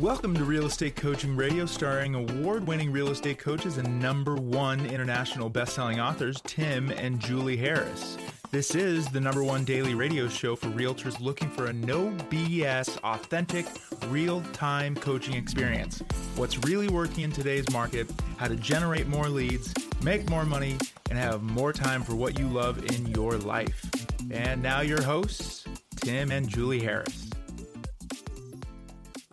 Welcome to Real Estate Coaching Radio, starring award-winning real estate coaches and #1 international best-selling authors, Tim and Julie Harris. This is the #1 daily radio show for realtors looking for a no BS, authentic, real-time coaching experience. What's really working in today's market, how to generate more leads, make more money, and have more time for what you love in your life. And now your hosts, Tim and Julie Harris.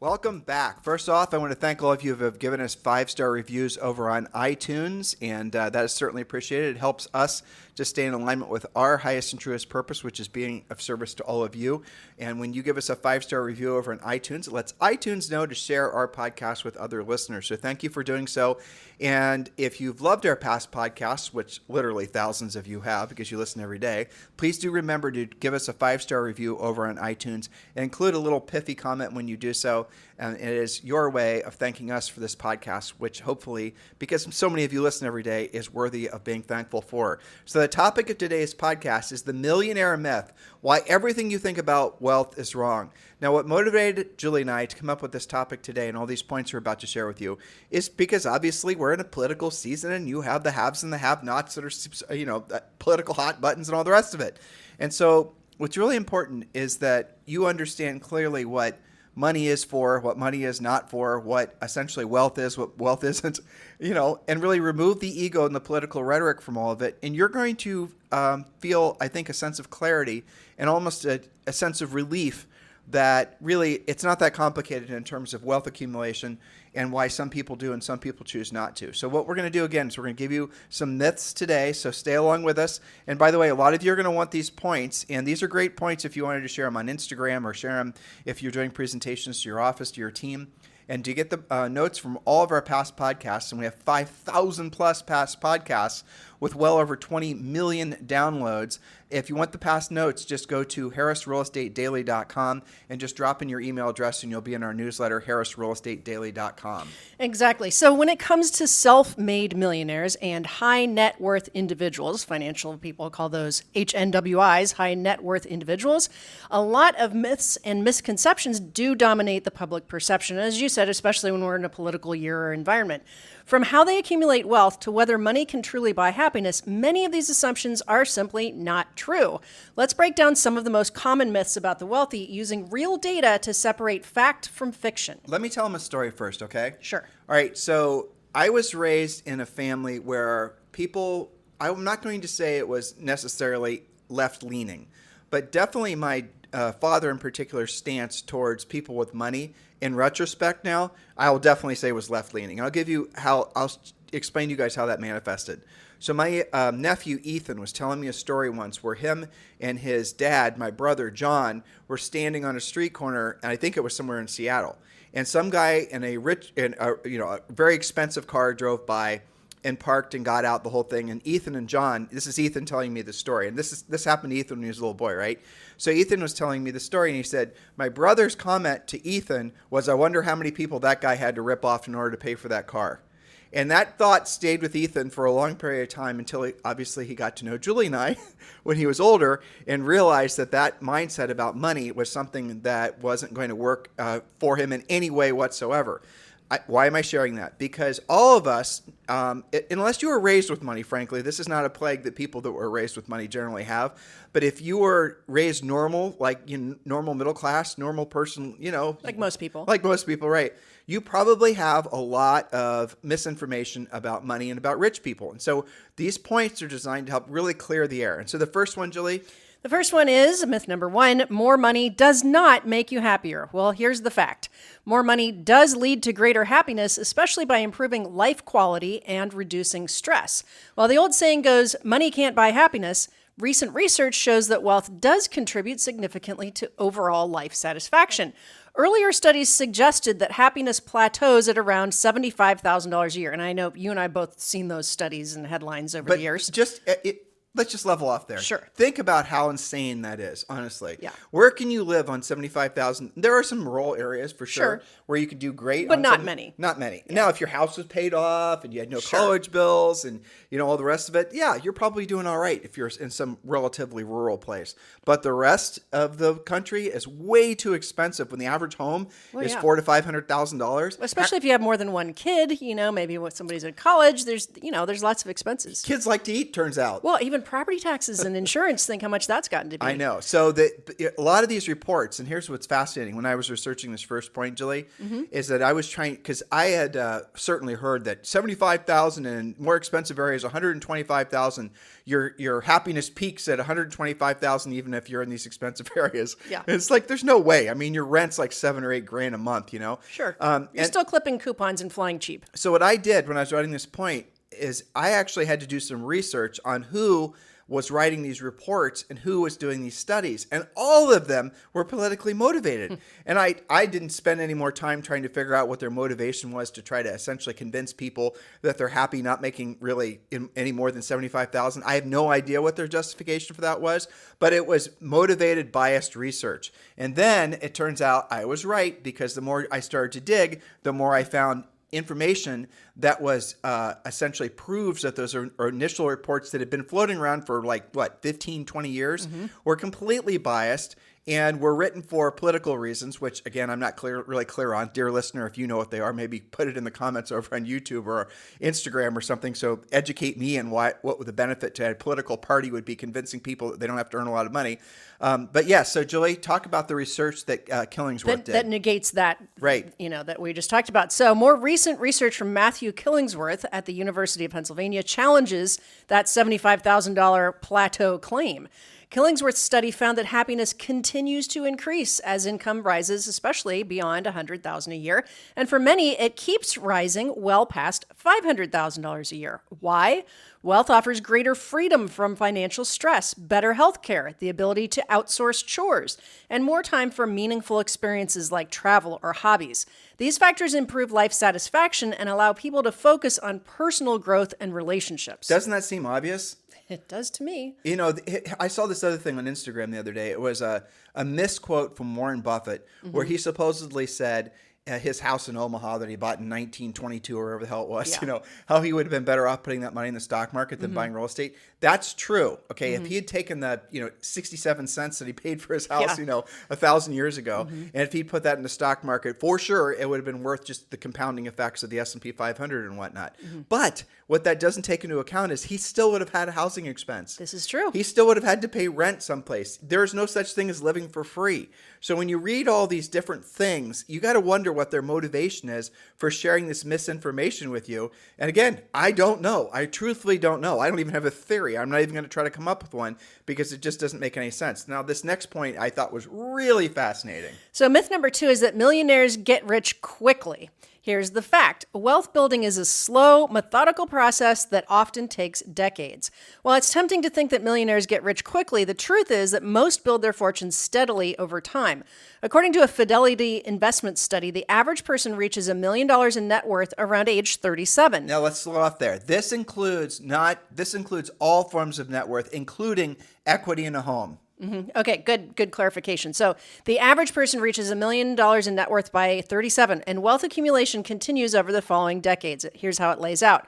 Welcome back. First off, I want to thank all of you who have given us 5-star reviews over on iTunes, and that is certainly appreciated. It helps us to stay in alignment with our highest and truest purpose, which is being of service to all of you. And when you give us a 5-star review over on iTunes, it lets iTunes know to share our podcast with other listeners. So thank you for doing so. And if you've loved our past podcasts, which literally thousands of you have because you listen every day, please do remember to give us a 5-star review over on iTunes and include a little pithy comment when you do so. And it is your way of thanking us for this podcast, which hopefully, because so many of you listen every day, is worthy of being thankful for. So the topic of today's podcast is the millionaire myth, why everything you think about wealth is wrong. Now, what motivated Julie and I to come up with this topic today and all these points we're about to share with you is because obviously we're in a political season and you have the haves and the have-nots that are, political hot buttons and all the rest of it. And so what's really important is that you understand clearly what money is for, what money is not for, what essentially wealth is, what wealth isn't, and really remove the ego and the political rhetoric from all of it. And you're going to feel, I think, a sense of clarity and almost a sense of relief that really it's not that complicated in terms of wealth accumulation and why some people do and some people choose not to. So what we're going to do again is we're going to give you some myths today, so stay along with us. And by the way, a lot of you are going to want these points, and these are great points if you wanted to share them on Instagram or share them if you're doing presentations to your office, to your team. And to get the notes from all of our past podcasts, and we have 5,000 plus past podcasts with well over 20 million downloads. If you want the past notes, just go to harrisrealestatedaily.com and just drop in your email address and you'll be in our newsletter, harrisrealestatedaily.com. Exactly. So when it comes to self-made millionaires and high net worth individuals, financial people call those HNWIs, high net worth individuals, a lot of myths and misconceptions do dominate the public perception, as you said, especially when we're in a political year or environment. From how they accumulate wealth to whether money can truly buy happiness, many of these assumptions are simply not true. Let's break down some of the most common myths about the wealthy using real data to separate fact from fiction. Let me tell them a story first, okay? Sure. All right, so I was raised in a family where I'm not going to say it was necessarily left-leaning, but definitely my father in particular stance towards people with money, in retrospect now, I will definitely say was left-leaning. I'll explain to you guys how that manifested. So my nephew Ethan was telling me a story once where him and his dad, my brother John, were standing on a street corner, and I think it was somewhere in Seattle. And some guy in a very expensive car drove by and parked and got out, the whole thing. And Ethan and John, this is Ethan telling me the story. And this happened to Ethan when he was a little boy, right? So Ethan was telling me the story, and he said, my brother's comment to Ethan was, I wonder how many people that guy had to rip off in order to pay for that car. And that thought stayed with Ethan for a long period of time until he got to know Julie and I when he was older and realized that mindset about money was something that wasn't going to work for him in any way whatsoever. Why am I sharing that? Because all of us, unless you were raised with money, frankly, this is not a plague that people that were raised with money generally have. But if you were raised normal, like normal middle class, normal person, Like most people, right? You probably have a lot of misinformation about money and about rich people. And so these points are designed to help really clear the air. And so the first one, Julie? The first one is myth number 1, more money does not make you happier. Well, here's the fact. More money does lead to greater happiness, especially by improving life quality and reducing stress. While the old saying goes, money can't buy happiness, recent research shows that wealth does contribute significantly to overall life satisfaction. Earlier studies suggested that happiness plateaus at around $75,000 a year. And I know you and I both seen those studies and headlines over the years. let's just level off there. Sure. Think about how insane that is, honestly. Yeah. Where can you live on $75,000? There are some rural areas for sure where you could do great. But not many. Not many. Yeah. Now, if your house was paid off and you had no Sure. college bills and, all the rest of it, yeah, you're probably doing all right if you're in some relatively rural place. But the rest of the country is way too expensive when the average home is $400,000 to $500,000. Especially if you have more than one kid, maybe when somebody's in college, there's lots of expenses. Kids like to eat, turns out. Well, even property taxes and insurance, think how much that's gotten to be. I know. So a lot of these reports, and here's what's fascinating. When I was researching this first point, Julie, is that I was trying, because I had certainly heard that 75,000 in more expensive areas, 125,000, your happiness peaks at 125,000 even if you're in these expensive areas. Yeah. And it's like, there's no way. I mean, your rent's like $7,000 or $8,000 a month, Sure. and You're still clipping coupons and flying cheap. So what I did when I was writing this point is I actually had to do some research on who was writing these reports and who was doing these studies. And all of them were politically motivated. And I didn't spend any more time trying to figure out what their motivation was to try to essentially convince people that they're happy not making really any more than 75,000. I have no idea what their justification for that was, but it was motivated, biased research. And then it turns out I was right, because the more I started to dig, the more I found information that was essentially proves that those are initial reports that had been floating around for 15, 20 years were completely biased and were written for political reasons, which, again, I'm not really clear on. Dear listener, if you know what they are, maybe put it in the comments over on YouTube or Instagram or something. So educate me on what the benefit to a political party would be, convincing people that they don't have to earn a lot of money. But yeah, so Julie, talk about the research that Killingsworth did. That negates that, right? That we just talked about. So more recent research from Matthew Killingsworth at the University of Pennsylvania challenges that $75,000 plateau claim. Killingsworth's study found that happiness continues to increase as income rises, especially beyond $100,000 a year. And for many, it keeps rising well past $500,000 a year. Why? Wealth offers greater freedom from financial stress, better health care, the ability to outsource chores, and more time for meaningful experiences like travel or hobbies. These factors improve life satisfaction and allow people to focus on personal growth and relationships. Doesn't that seem obvious? It does to me. I saw this other thing on Instagram the other day. It was a misquote from Warren Buffett, where he supposedly said his house in Omaha that he bought in 1922 or wherever the hell it was, how he would have been better off putting that money in the stock market than buying real estate. That's true. Okay. If he had taken the, 67 cents that he paid for his house, 1,000 years ago, and if he put that in the stock market, for sure, it would have been worth just the compounding effects of the S&P 500 and whatnot. But what that doesn't take into account is he still would have had a housing expense. This is true. He still would have had to pay rent someplace. There is no such thing as living for free. So when you read all these different things, you got to wonder what their motivation is for sharing this misinformation with you. And again, I don't know. I truthfully don't know. I don't even have a theory. I'm not even going to try to come up with one because it just doesn't make any sense. Now, this next point I thought was really fascinating. So myth number 2 is that millionaires get rich quickly. Here's the fact. Wealth building is a slow, methodical process that often takes decades. While it's tempting to think that millionaires get rich quickly, the truth is that most build their fortunes steadily over time. According to a Fidelity investment study, the average person reaches $1 million in net worth around age 37. Now let's slow off there. This includes all forms of net worth, including equity in a home. Okay, good clarification. So the average person reaches $1 million in net worth by 37, and wealth accumulation continues over the following decades. Here's how it lays out.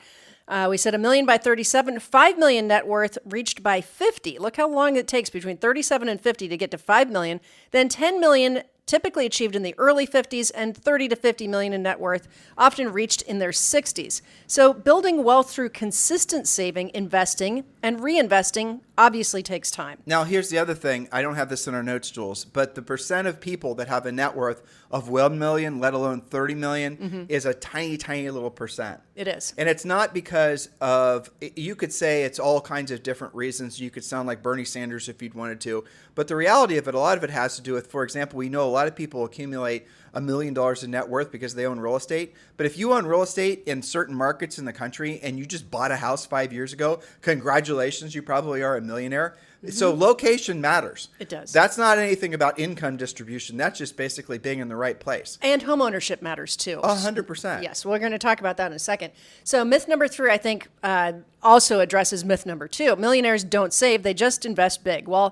We said $1 million by 37, $5 million net worth reached by 50. Look how long it takes between 37 and 50 to get to $5 million. Then $10 million typically achieved in the early 50s, and 30 to 50 million in net worth often reached in their 60s. So building wealth through consistent saving, investing, and reinvesting obviously takes time. Now, here's the other thing. I don't have this in our notes, Jules, but the percent of people that have a net worth of 1 million, let alone 30 million, is a tiny, tiny little percent. It is. And it's not because of, you could say it's all kinds of different reasons. You could sound like Bernie Sanders if you'd wanted to. But the reality of it, a lot of it has to do with, for example, we know a lot of people accumulate $1 million in net worth because they own real estate. But if you own real estate in certain markets in the country and you just bought a house 5 years ago, congratulations, you probably are a millionaire. So location matters. It does. That's not anything about income distribution. That's just basically being in the right place. And home ownership matters too. 100%. Yes, we're going to talk about that in a second. So myth number 3, I think, also addresses myth number 2. Millionaires don't save; they just invest big. So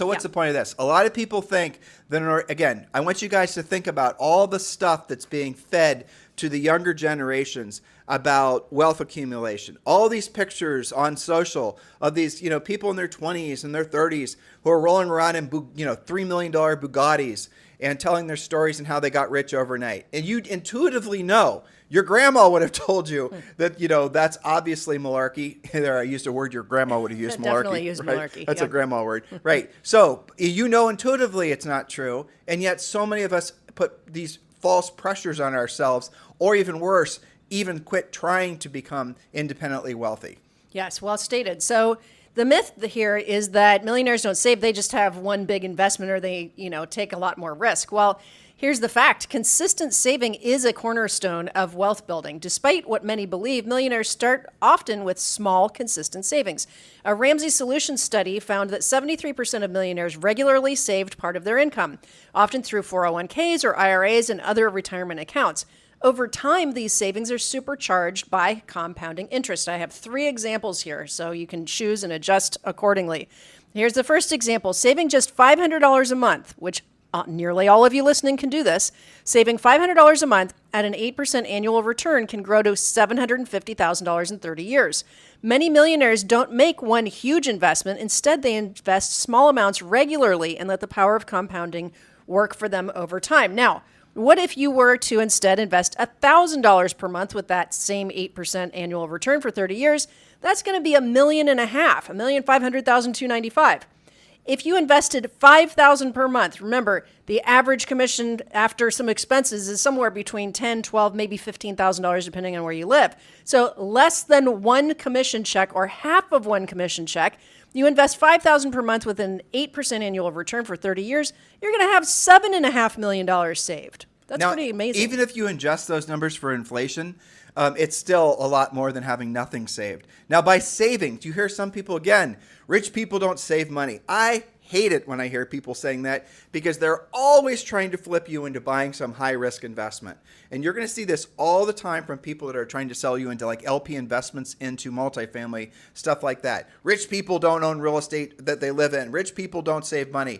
what's the point of this? A lot of people think that, again, I want you guys to think about all the stuff that's being fed to the younger generations about wealth accumulation. All these pictures on social of these, people in their 20s and their 30s who are rolling around in, $3 million Bugattis and telling their stories and how they got rich overnight. And you intuitively know, your grandma would have told you that, that's obviously malarkey. There, I used a word your grandma would have used, malarkey. Definitely used right? malarkey. That's Yep. a grandma word. Right. So intuitively it's not true. And yet so many of us put these false pressures on ourselves, or even worse, even quit trying to become independently wealthy. Yes, well stated. So the myth here is that millionaires don't save; they just have one big investment, or they, take a lot more risk. Well, here's the fact. Consistent saving is a cornerstone of wealth building. Despite what many believe, millionaires start often with small, consistent savings. A Ramsey Solutions study found that 73% of millionaires regularly saved part of their income, often through 401ks or IRAs and other retirement accounts. Over time, these savings are supercharged by compounding interest. I have 3 examples here, so you can choose and adjust accordingly. Here's the first example. Saving just $500 a month, which nearly all of you listening can do this. Saving $500 a month at an 8% annual return can grow to $750,000 in 30 years. Many millionaires don't make one huge investment. Instead, they invest small amounts regularly and let the power of compounding work for them over time. Now, what if you were to instead invest $1,000 per month with that same 8% annual return for 30 years? That's going to be $1.5 million, $1,500,295. If you invested $5,000 per month, remember the average commission after some expenses is somewhere between $10,000, $12,000, maybe $15,000 depending on where you live. So less than one commission check or half of one commission check. You invest $5,000 per month with an 8% annual return for 30 years, you're going to have $7.5 million saved. That's pretty amazing. Even if you adjust those numbers for inflation, it's still a lot more than having nothing saved. Now, by saving, do you hear some people, again, rich people don't save money. I hate it when I hear people saying that, because they're always trying to flip you into buying some high-risk investment. And you're going to see this all the time from people that are trying to sell you into like LP investments into multifamily, stuff like that. Rich people don't own real estate that they live in. Rich people don't save money.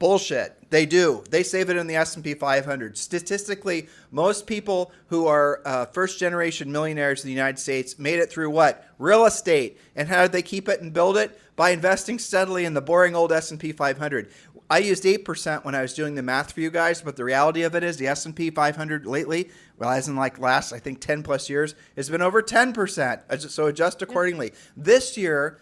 Bullshit. They do. They save it in the S&P 500. Statistically, most people who are first-generation millionaires in the United States made it through what? Real estate. And how did they keep it and build it? By investing steadily in the boring old S&P 500. I used 8% when I was doing the math for you guys, but the reality of it is the S&P 500 lately, well, as in like last, I think 10 plus years, has been over 10%. So adjust accordingly. This year,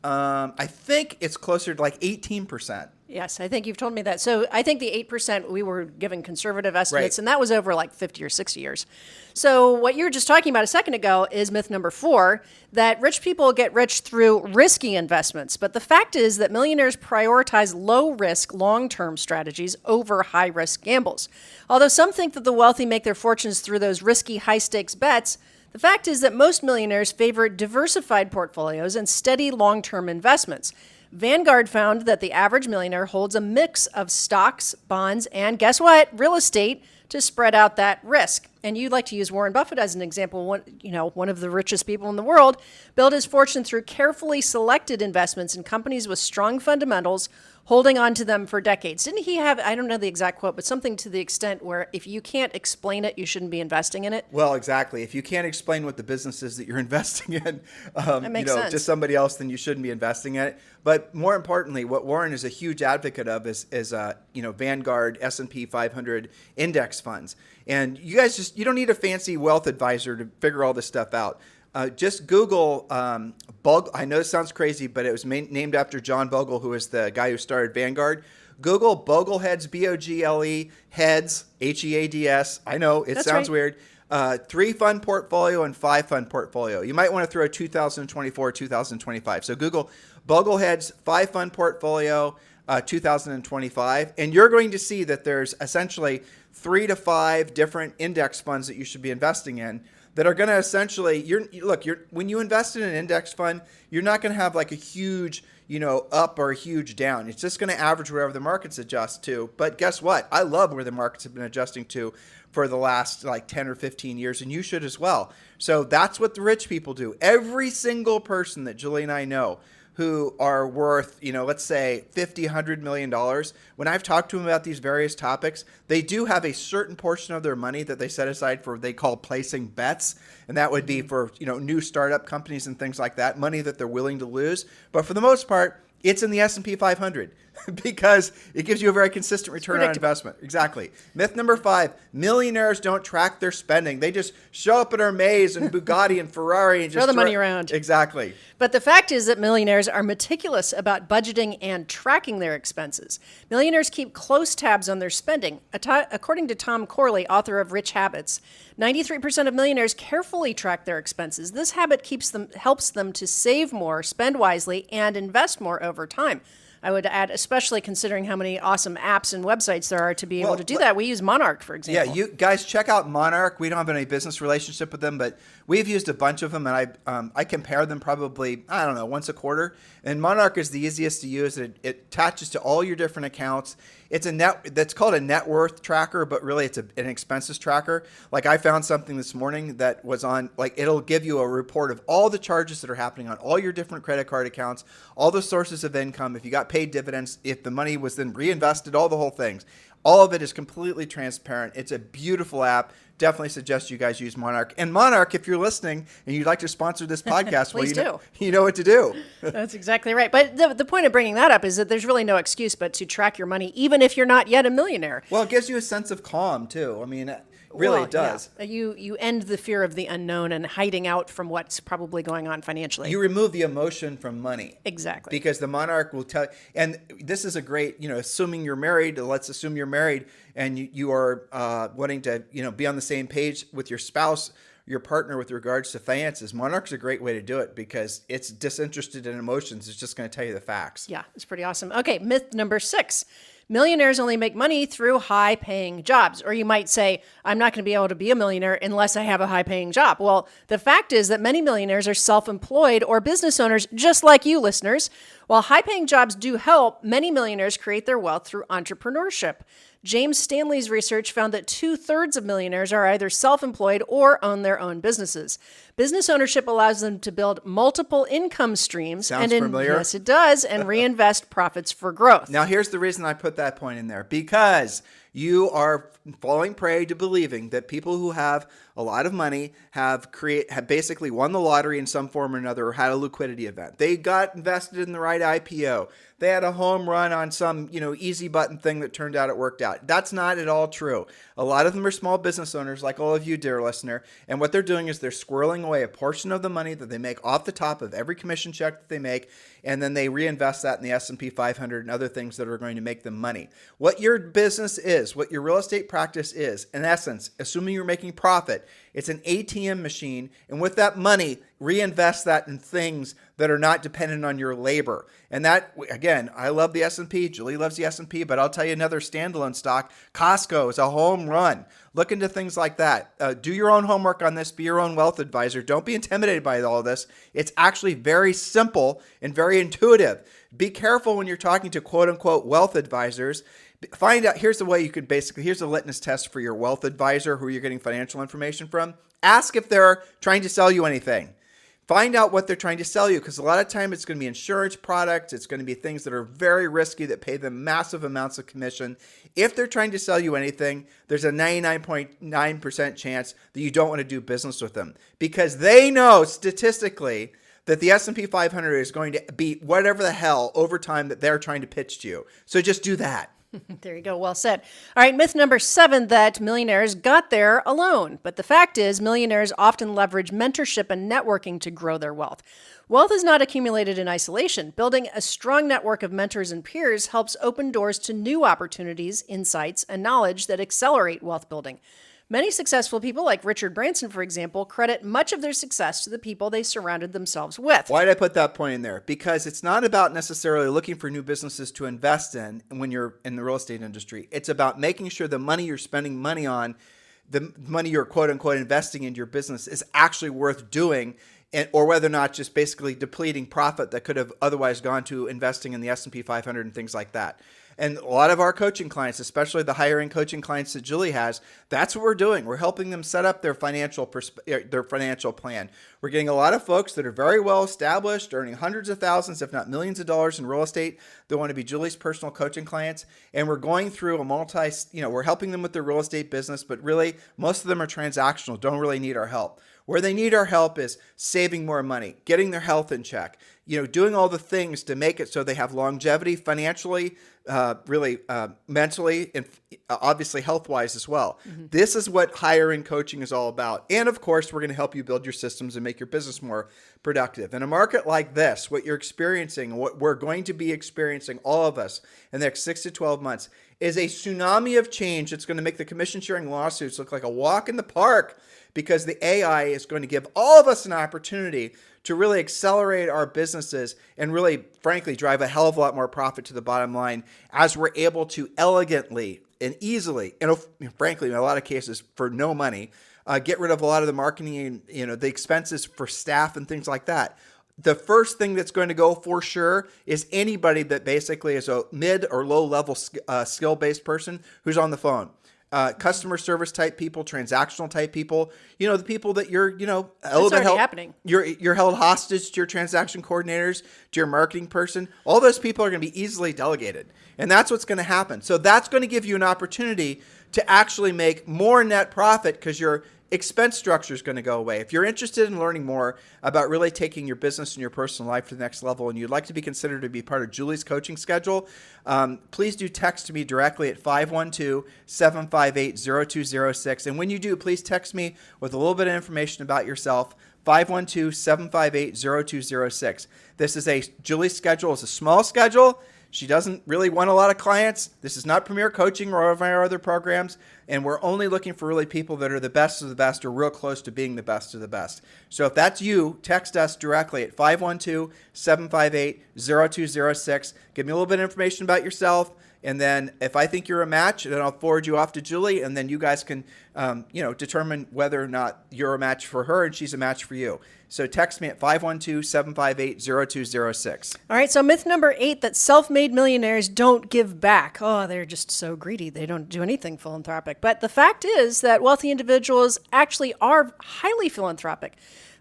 I think it's closer to like 18%. Yes, I think you've told me that. So I think the 8%, we were given conservative estimates, Right. and that was over like 50 or 60 years. So what you were just talking about a second ago is myth number 4, that rich people get rich through risky investments. But the fact is that millionaires prioritize low-risk, long-term strategies over high-risk gambles. Although some think that the wealthy make their fortunes through those risky, high-stakes bets, the fact is that most millionaires favor diversified portfolios and steady long-term investments. Vanguard found that the average millionaire holds a mix of stocks, bonds, and guess what? Real estate to spread out that risk. And you'd like to use Warren Buffett as an example. One of the richest people in the world built his fortune through carefully selected investments in companies with strong fundamentals, holding on to them for decades. Didn't he have, I don't know the exact quote, but something to the extent where if you can't explain it, you shouldn't be investing in it? Well, exactly. If you can't explain what the business is that you're investing in, That makes sense. to somebody else, then you shouldn't be investing in it. But more importantly, what Warren is a huge advocate of is Vanguard S&P 500 index funds. And you guys you don't need a fancy wealth advisor to figure all this stuff out. Just Google Bogle. I know it sounds crazy, but it was named after John Bogle, who is the guy who started Vanguard. Google Bogleheads, Bogle heads, HEADS. I know it That's sounds right. weird. 3 fund portfolio and 5 fund portfolio. You might want to throw 2024, 2025. So Google Bogleheads 5 fund portfolio 2025, and you're going to see that there's essentially 3 to 5 different index funds that you should be investing in that are going to essentially, when you invest in an index fund, you're not going to have like a huge, up or huge down. It's just going to average wherever the markets adjust to. But guess what? I love where the markets have been adjusting to for the last like 10 or 15 years, and you should as well. So that's what the rich people do. Every single person that Julie and I know who are worth, let's say $50, $100 million. When I've talked to them about these various topics, they do have a certain portion of their money that they set aside for what they call placing bets. And that would be for, new startup companies and things like that, money that they're willing to lose. But for the most part, it's in the S&P 500 because it gives you a very consistent return on investment. Exactly. Myth number 5, millionaires don't track their spending. They just show up in our Maze and Bugatti and Ferrari and just throw the money around. Exactly. But the fact is that millionaires are meticulous about budgeting and tracking their expenses. Millionaires keep close tabs on their spending. According to Tom Corley, author of Rich Habits, 93% of millionaires carefully track their expenses. This habit helps them to save more, spend wisely, and invest more over time. I would add, especially considering how many awesome apps and websites there are to be able to do that. We use Monarch, for example. Yeah, you guys check out Monarch. We don't have any business relationship with them, but we've used a bunch of them, and I compare them probably, once a quarter. And Monarch is the easiest to use. It attaches to all your different accounts. It's that's called a net worth tracker, but really it's an expenses tracker. Like I found something this morning that was on, it'll give you a report of all the charges that are happening on all your different credit card accounts, all the sources of income, if you got paid dividends, if the money was then reinvested, all the whole things. All of it is completely transparent. It's a beautiful app. Definitely suggest you guys use Monarch. And Monarch, if you're listening and you'd like to sponsor this podcast, you know what to do. That's exactly right. But the point of bringing that up is that there's really no excuse but to track your money, even if you're not yet a millionaire. Well, it gives you a sense of calm, too. I mean, really it does. Yeah. You end the fear of the unknown and hiding out from what's probably going on financially. You remove the emotion from money. Exactly. Because the Monarch will tell, and this is a great, assuming you're married, let's assume you're married and you are wanting to, be on the same page with your spouse, your partner with regards to finances. Monarch's a great way to do it because it's disinterested in emotions. It's just going to tell you the facts. Yeah, it's pretty awesome. Okay, myth number 6. Millionaires only make money through high-paying jobs. Or you might say, I'm not going to be able to be a millionaire unless I have a high-paying job. Well, the fact is that many millionaires are self-employed or business owners just like you, listeners. While high-paying jobs do help, many millionaires create their wealth through entrepreneurship. James Stanley's research found that 2/3 of millionaires are either self-employed or own their own businesses. Business ownership allows them to build multiple income streams. Sounds familiar. Yes, it does, and reinvest profits for growth. Now, here's the reason I put that point in there. Because you are falling prey to believing that people who have a lot of money have basically won the lottery in some form or another or had a liquidity event. They got invested in the right IPO. They had a home run on some, easy button thing that turned out it worked out. That's not at all true. A lot of them are small business owners like all of you, dear listener. And what they're doing is they're squirreling away a portion of the money that they make off the top of every commission check that they make. And then they reinvest that in the S&P 500 and other things that are going to make them money. What your business is, what your real estate practice is, in essence, assuming you're making profit, it's an ATM machine. And with that money, reinvest that in things that are not dependent on your labor. And that, again, I love the S&P. Julie loves the S&P, but I'll tell you another standalone stock. Costco is a home run. Look into things like that. Do your own homework on this. Be your own wealth advisor. Don't be intimidated by all of this. It's actually very simple and very intuitive. Be careful when you're talking to quote unquote wealth advisors. Find out, here's the way you could here's a litmus test for your wealth advisor who you're getting financial information from. Ask if they're trying to sell you anything. Find out what they're trying to sell you, because a lot of time it's going to be insurance products. It's going to be things that are very risky that pay them massive amounts of commission. If they're trying to sell you anything, there's a 99.9% chance that you don't want to do business with them, because they know statistically that the S&P 500 is going to beat whatever the hell over time that they're trying to pitch to you. So just do that. There you go. Well said. All right. Myth number 7, that millionaires got there alone. But the fact is, millionaires often leverage mentorship and networking to grow their wealth. Wealth is not accumulated in isolation. Building a strong network of mentors and peers helps open doors to new opportunities, insights, and knowledge that accelerate wealth building. Many successful people, like Richard Branson, for example, credit much of their success to the people they surrounded themselves with. Why did I put that point in there? Because it's not about necessarily looking for new businesses to invest in when you're in the real estate industry. It's about making sure the money you're spending money on, the money you're quote unquote investing into your business, is actually worth doing or whether or not just basically depleting profit that could have otherwise gone to investing in the S&P 500 and things like that. And a lot of our coaching clients, especially the higher end coaching clients that Julie has, that's what we're doing. We're helping them set up their financial plan. We're getting a lot of folks that are very well established, earning hundreds of thousands, if not millions of dollars in real estate. They want to be Julie's personal coaching clients. And we're going through we're helping them with their real estate business, but really most of them are transactional, don't really need our help. Where they need our help is saving more money, getting their health in check, doing all the things to make it so they have longevity financially, mentally, and obviously health-wise as well. Mm-hmm. This is what higher end coaching is all about. And of course, we're going to help you build your systems and make your business more productive. In a market like this, what you're experiencing, what we're going to be experiencing, all of us, in the next 6 to 12 months, is a tsunami of change that's going to make the commission sharing lawsuits look like a walk in the park, because the AI is going to give all of us an opportunity to really accelerate our businesses and really, frankly, drive a hell of a lot more profit to the bottom line as we're able to elegantly and easily, and frankly, in a lot of cases, for no money, get rid of a lot of the marketing and the expenses for staff and things like that. The first thing that's going to go for sure is anybody that basically is a mid or low level skill-based person who's on the phone. Customer service type people, transactional type people, the people that you're, happening. You're held hostage to your transaction coordinators, to your marketing person. All those people are going to be easily delegated. And that's what's going to happen. So that's going to give you an opportunity to actually make more net profit because your expense structure is going to go away. If you're interested in learning more about really taking your business and your personal life to the next level, and you'd like to be considered to be part of Julie's coaching schedule, please do text me directly at 512-758-0206. And when you do, please text me with a little bit of information about yourself, 512-758-0206. This is Julie's schedule is a small schedule. She doesn't really want a lot of clients. This is not Premier Coaching or of our other programs. And we're only looking for really people that are the best of the best or real close to being the best of the best. So if that's you, text us directly at 512-758-0206. Give me a little bit of information about yourself. And then if I think you're a match, then I'll forward you off to Julie. And then you guys can, determine whether or not you're a match for her and she's a match for you. So text me at 512-758-0206. All right, so myth number 8, that self-made millionaires don't give back. Oh, they're just so greedy. They don't do anything philanthropic. But the fact is that wealthy individuals actually are highly philanthropic.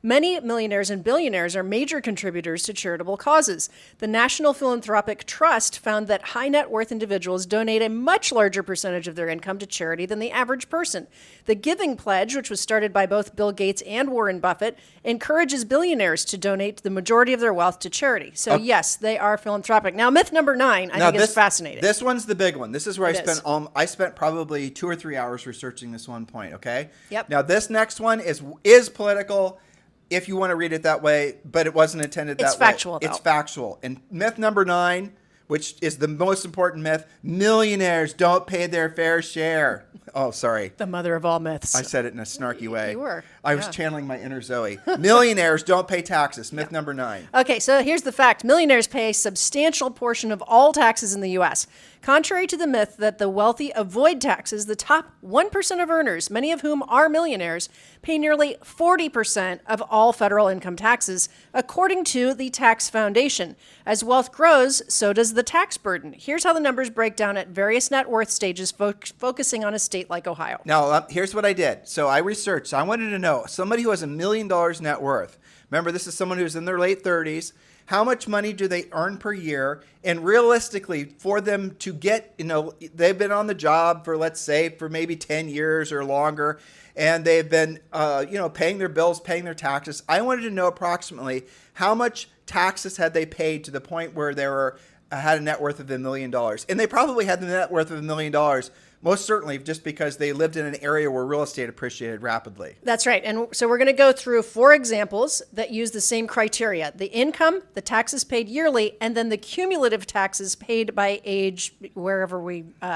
Many millionaires and billionaires are major contributors to charitable causes. The National Philanthropic Trust found that high net worth individuals donate a much larger percentage of their income to charity than the average person. The Giving Pledge, which was started by both Bill Gates and Warren Buffett, encourages billionaires to donate the majority of their wealth to charity. So yes, they are philanthropic. Now, myth number 9, I think is fascinating. This one's the big one. This is where I spent probably 2 or 3 hours researching this one point, okay? Yep. Now, this next one is political, if you want to read it that way, but it wasn't intended that way. It's factual, though. It's factual. And myth number 9, which is the most important myth, millionaires don't pay their fair share. Oh, sorry. The mother of all myths. I said it in a snarky way. You were. I was channeling my inner Zoe. Millionaires don't pay taxes. Myth number 9. Okay, so here's the fact. Millionaires pay a substantial portion of all taxes in the U.S. Contrary to the myth that the wealthy avoid taxes, the top 1% of earners, many of whom are millionaires, pay nearly 40% of all federal income taxes, according to the Tax Foundation. As wealth grows, so does the tax burden. Here's how the numbers break down at various net worth stages, focusing on a state like Ohio. Now, here's what I did. So I researched. So I wanted to know, somebody who has $1 million net worth, remember this is someone who's in their late 30s, how much money do they earn per year? And realistically, for them to get, they've been on the job for, let's say, for maybe 10 years or longer, and they've been, paying their bills, paying their taxes. I wanted to know approximately how much taxes had they paid to the point where they had a net worth of $1 million. And they probably had the net worth of $1 million, most certainly just because they lived in an area where real estate appreciated rapidly. That's right. And so we're going to go through 4 examples that use the same criteria: the income, the taxes paid yearly, and then the cumulative taxes paid by age, wherever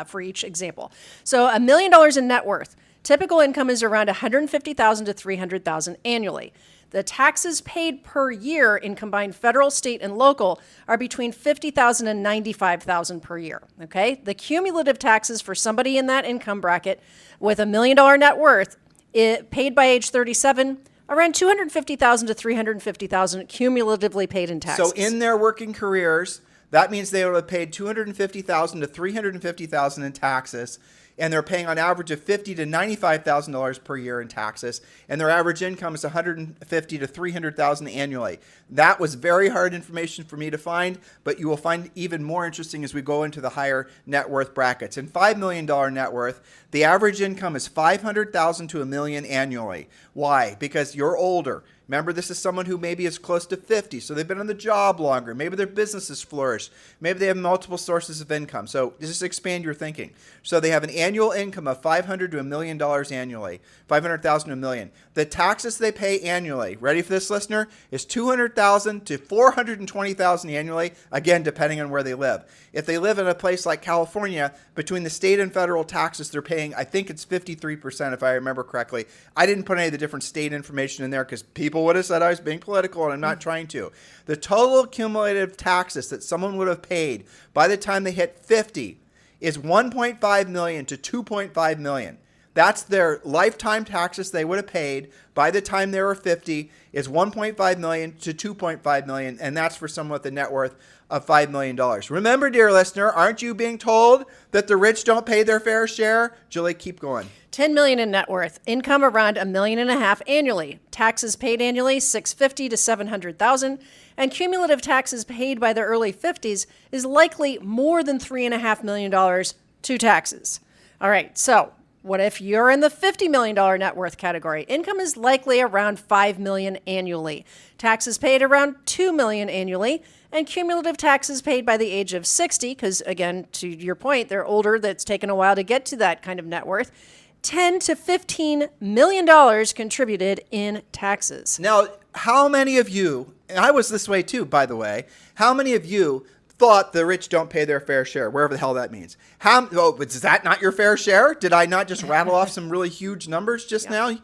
for each example. So $1 million in net worth. Typical income is around $150,000 to $300,000 annually. The taxes paid per year in combined federal, state, and local are between $50,000 and $95,000 per year. Okay, the cumulative taxes for somebody in that income bracket with $1 million net worth, paid by age 37, around $250,000 to $350,000 cumulatively paid in taxes. So in their working careers, that means they would have paid $250,000 to $350,000 in taxes, and they're paying on average of $50,000 to $95,000 per year in taxes, and their average income is $150,000 to $300,000 annually. That was very hard information for me to find, but you will find even more interesting as we go into the higher net worth brackets. In $5 million net worth, the average income is $500,000 to $1 million annually. Why? Because you're older. Remember, this is someone who maybe is close to 50, so they've been on the job longer. Maybe their business has flourished. Maybe they have multiple sources of income. So just expand your thinking. So they have an annual income of $500,000 to $1 million annually, $500,000 to $1 million. The taxes they pay annually, ready for this, listener, is $200,000 to $420,000 annually, again, depending on where they live. If they live in a place like California, between the state and federal taxes, they're paying, I think it's 53%, if I remember correctly. I didn't put any of the different state information in there because people would have said I was being political, and I'm not trying to. The total cumulative taxes that someone would have paid by the time they hit 50 is $1.5 million to $2.5 million. That's their lifetime taxes they would have paid by the time they were 50 is $1.5 million to $2.5 million, and that's for someone with a net worth of $5 million. Remember, dear listener, aren't you being told that the rich don't pay their fair share? Julie, keep going. $10 million in net worth, income around $1.5 million annually, taxes paid annually $650,000 to $700,000, and cumulative taxes paid by the early 50s is likely more than $3.5 million to taxes. All right, so what if you're in the $50 million net worth category? Income is likely around $5 million annually, taxes paid around $2 million annually, and cumulative taxes paid by the age of 60, because again, to your point, they're older, that's taken a while to get to that kind of net worth, $10 to $15 million contributed in taxes. Now, how many of you, and I was this way too, by the way, how many of you thought the rich don't pay their fair share, wherever the hell that means? Is that not your fair share? Did I not just rattle off some really huge numbers just now?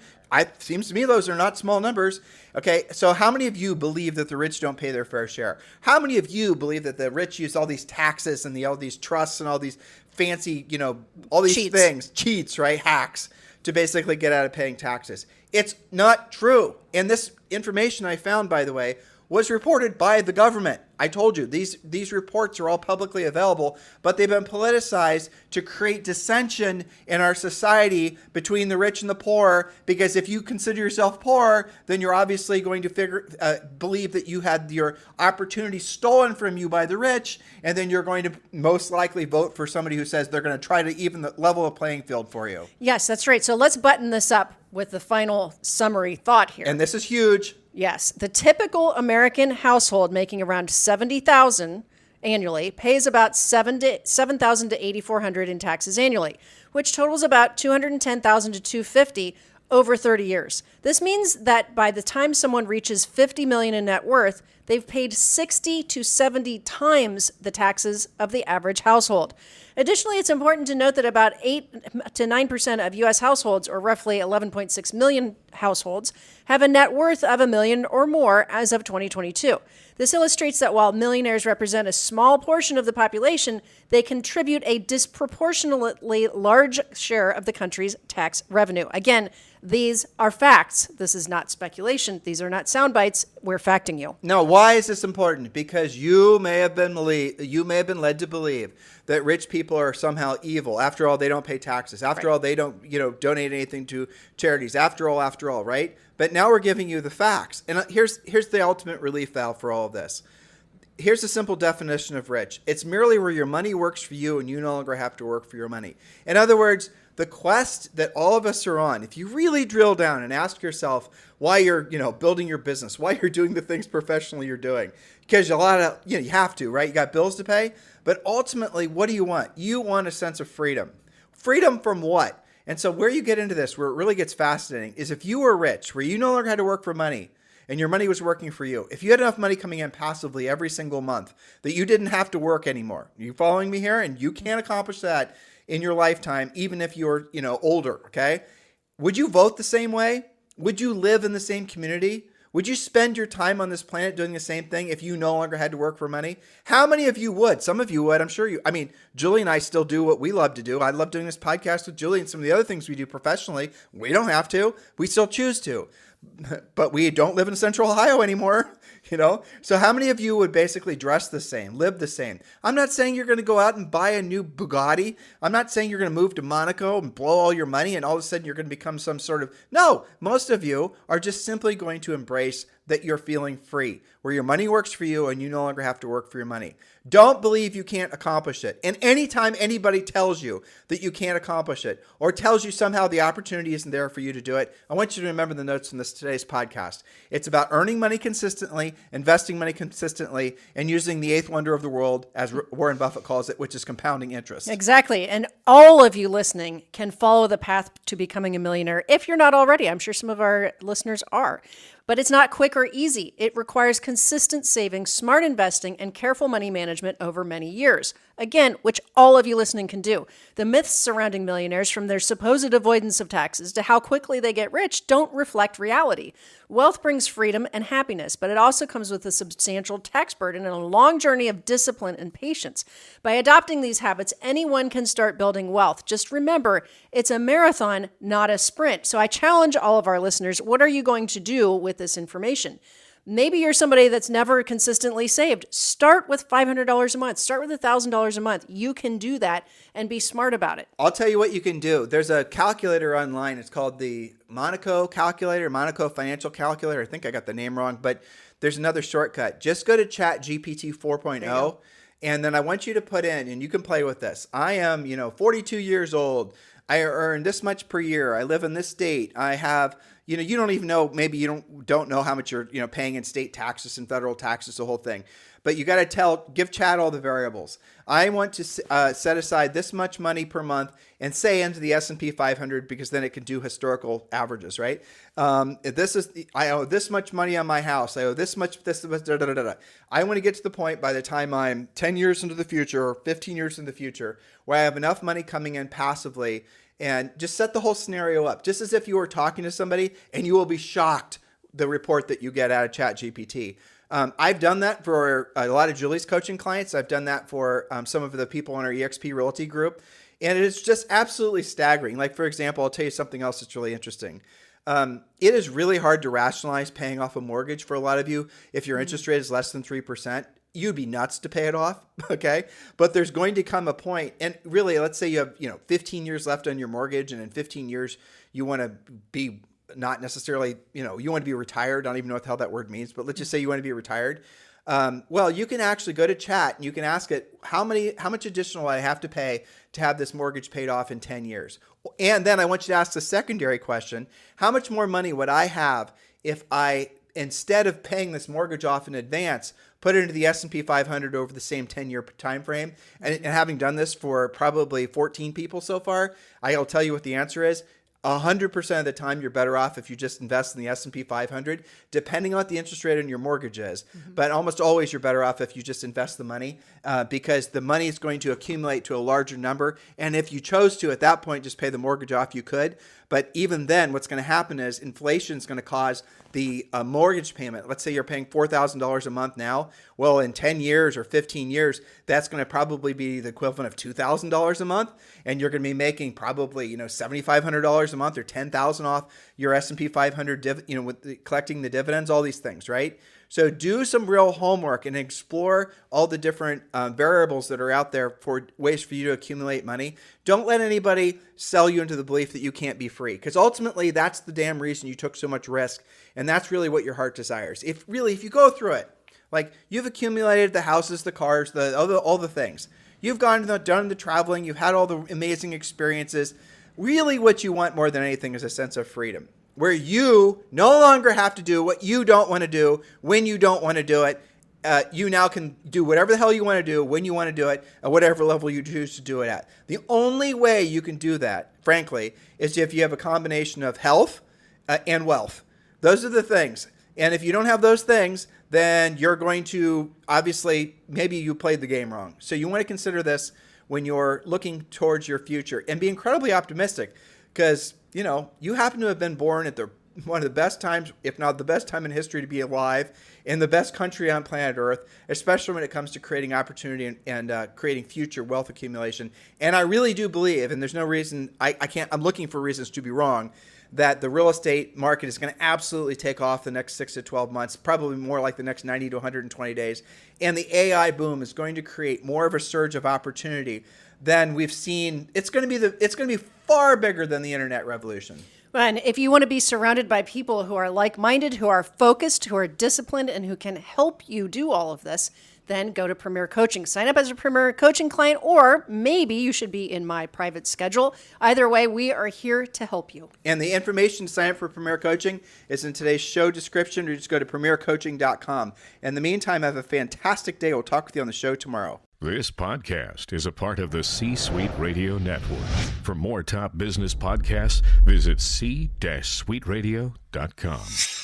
Seems to me those are not small numbers. Okay, so how many of you believe that the rich don't pay their fair share? How many of you believe that the rich use all these taxes and all these trusts and all these fancy, all these cheats, right? Hacks to basically get out of paying taxes? It's not true. And this information I found, by the way, was reported by the government. I told you, these reports are all publicly available, but they've been politicized to create dissension in our society between the rich and the poor, because if you consider yourself poor, then you're obviously going to believe that you had your opportunity stolen from you by the rich, and then you're going to most likely vote for somebody who says they're going to try to even the level of playing field for you. Yes, that's right. So let's button this up with the final summary thought here. And this is huge. Yes, the typical American household making around $70,000 annually pays about $7,000 to $8,400 in taxes annually, which totals about $210,000 to $250,000 over 30 years. This means that by the time someone reaches $50 million in net worth, they've paid 60 to 70 times the taxes of the average household. Additionally, it's important to note that about 8 to 9% of U.S. households, or roughly 11.6 million households, have a net worth of $1 million or more as of 2022. This illustrates that while millionaires represent a small portion of the population, they contribute a disproportionately large share of the country's tax revenue. Again, these are facts. This is not speculation. These are not sound bites. We're facting you. Now, why is this important? Because you may have been led to believe that rich people are somehow evil. After all, they don't pay taxes. After all, they don't, donate anything to charities. After all, right? But now we're giving you the facts. And here's the ultimate relief valve for all of this. Here's a simple definition of rich. It's merely where your money works for you and you no longer have to work for your money. In other words, the quest that all of us are on, if you really drill down and ask yourself why you're, building your business, why you're doing the things professionally you're doing, because you have to, right? You got bills to pay. But ultimately, what do you want? You want a sense of freedom. Freedom from what? And so where you get into this, where it really gets fascinating, is if you were rich, where you no longer had to work for money, and your money was working for you, if you had enough money coming in passively every single month that you didn't have to work anymore, you following me here? And you can't accomplish that in your lifetime, even if you're, older, okay? Would you vote the same way? Would you live in the same community? Would you spend your time on this planet doing the same thing if you no longer had to work for money? How many of you would? Some of you would, I'm sure Julie and I still do what we love to do. I love doing this podcast with Julie and some of the other things we do professionally. We don't have to. We still choose to. but we don't live in Central Ohio anymore, So how many of you would basically dress the same, live the same? I'm not saying you're going to go out and buy a new Bugatti. I'm not saying you're going to move to Monaco and blow all your money and all of a sudden you're going to become some sort of... No, most of you are just simply going to embrace that you're feeling free, where your money works for you and you no longer have to work for your money. Don't believe you can't accomplish it. And anytime anybody tells you that you can't accomplish it or tells you somehow the opportunity isn't there for you to do it, I want you to remember the notes from today's podcast. It's about earning money consistently, investing money consistently, and using the eighth wonder of the world, as Warren Buffett calls it, which is compounding interest. Exactly. And all of you listening can follow the path to becoming a millionaire if you're not already. I'm sure some of our listeners are. But it's not quick or easy. It requires consistent saving, smart investing, and careful money management over many years. Again, which all of you listening can do. The myths surrounding millionaires, from their supposed avoidance of taxes to how quickly they get rich, don't reflect reality. Wealth brings freedom and happiness, but it also comes with a substantial tax burden and a long journey of discipline and patience. By adopting these habits, anyone can start building wealth. Just remember, it's a marathon, not a sprint. So I challenge all of our listeners, what are you going to do with this information? Maybe you're somebody that's never consistently saved. Start with $500 a month. Start with $1,000 a month. You can do that and be smart about it. I'll tell you what you can do. There's a calculator online. It's called the Monaco calculator, Monaco financial calculator. I think I got the name wrong, but there's another shortcut. Just go to ChatGPT 4.0, and then I want you to put in, and you can play with this. I am, 42 years old. I earn this much per year. I live in this state. I have... you don't even know, maybe you don't know how much you're, paying in state taxes and federal taxes, the whole thing. But you got to give Chad all the variables. I want to set aside this much money per month and say into the S&P 500 because then it can do historical averages, right? I owe this much money on my house. I owe this much, I want to get to the point by the time I'm 10 years into the future or 15 years in the future where I have enough money coming in passively. And just set the whole scenario up, just as if you were talking to somebody, and you will be shocked the report that you get out of ChatGPT. I've done that for a lot of Julie's coaching clients. I've done that for some of the people in our EXP Realty group. And it is just absolutely staggering. Like, for example, I'll tell you something else that's really interesting. It is really hard to rationalize paying off a mortgage for a lot of you if your interest rate is less than 3%. You'd be nuts to pay it off, okay? But there's going to come a point, and really, let's say you have 15 years left on your mortgage, and in 15 years you want to be not necessarily, you want to be retired. I don't even know what the hell that word means, but let's just say you want to be retired. Well, you can actually go to chat and you can ask it, how much additional I have to pay to have this mortgage paid off in 10 years? And then I want you to ask the secondary question, how much more money would I have if I, instead of paying this mortgage off in advance, put it into the S&P 500 over the same 10-year time frame? And having done this for probably 14 people so far, I'll tell you what the answer is. 100% of the time, you're better off if you just invest in the S&P 500, depending on what the interest rate on your mortgage is. Mm-hmm. But almost always, you're better off if you just invest the money because the money is going to accumulate to a larger number. And if you chose to, at that point, just pay the mortgage off, you could. But even then, what's going to happen is inflation is going to cause the mortgage payment. Let's say you're paying $4,000 a month now. Well, in 10 years or 15 years, that's going to probably be the equivalent of $2,000 a month. And you're going to be making probably, $7,500 a month or $10,000 off your S&P 500, with collecting the dividends, all these things, right? So do some real homework and explore all the different variables that are out there for ways for you to accumulate money. Don't let anybody sell you into the belief that you can't be free, because ultimately that's the damn reason you took so much risk, and that's really what your heart desires. If you go through it, like you've accumulated the houses, the cars, all the things. You've done the traveling, you've had all the amazing experiences. Really what you want more than anything is a sense of freedom, where you no longer have to do what you don't want to do when you don't want to do it. You now can do whatever the hell you want to do when you want to do it at whatever level you choose to do it at. The only way you can do that, frankly, is if you have a combination of health and wealth. Those are the things. And if you don't have those things, then you're going to, obviously, maybe you played the game wrong. So you want to consider this when you're looking towards your future and be incredibly optimistic because, you happen to have been born at the one of the best times, if not the best time in history to be alive, in the best country on planet Earth, especially when it comes to creating opportunity and creating future wealth accumulation. And I really do believe, and there's no reason, I'm looking for reasons to be wrong, that the real estate market is going to absolutely take off the next 6 to 12 months, probably more like the next 90 to 120 days. And the AI boom is going to create more of a surge of opportunity than we've seen. It's going to be far bigger than the internet revolution. And if you want to be surrounded by people who are like-minded, who are focused, who are disciplined, and who can help you do all of this, then go to Premier Coaching. Sign up as a Premier Coaching client, or maybe you should be in my private schedule. Either way, we are here to help you. And the information to sign up for Premier Coaching is in today's show description, or just go to premiercoaching.com. In the meantime, have a fantastic day. We'll talk with you on the show tomorrow. This podcast is a part of the C-Suite Radio Network. For more top business podcasts, visit c-suiteradio.com.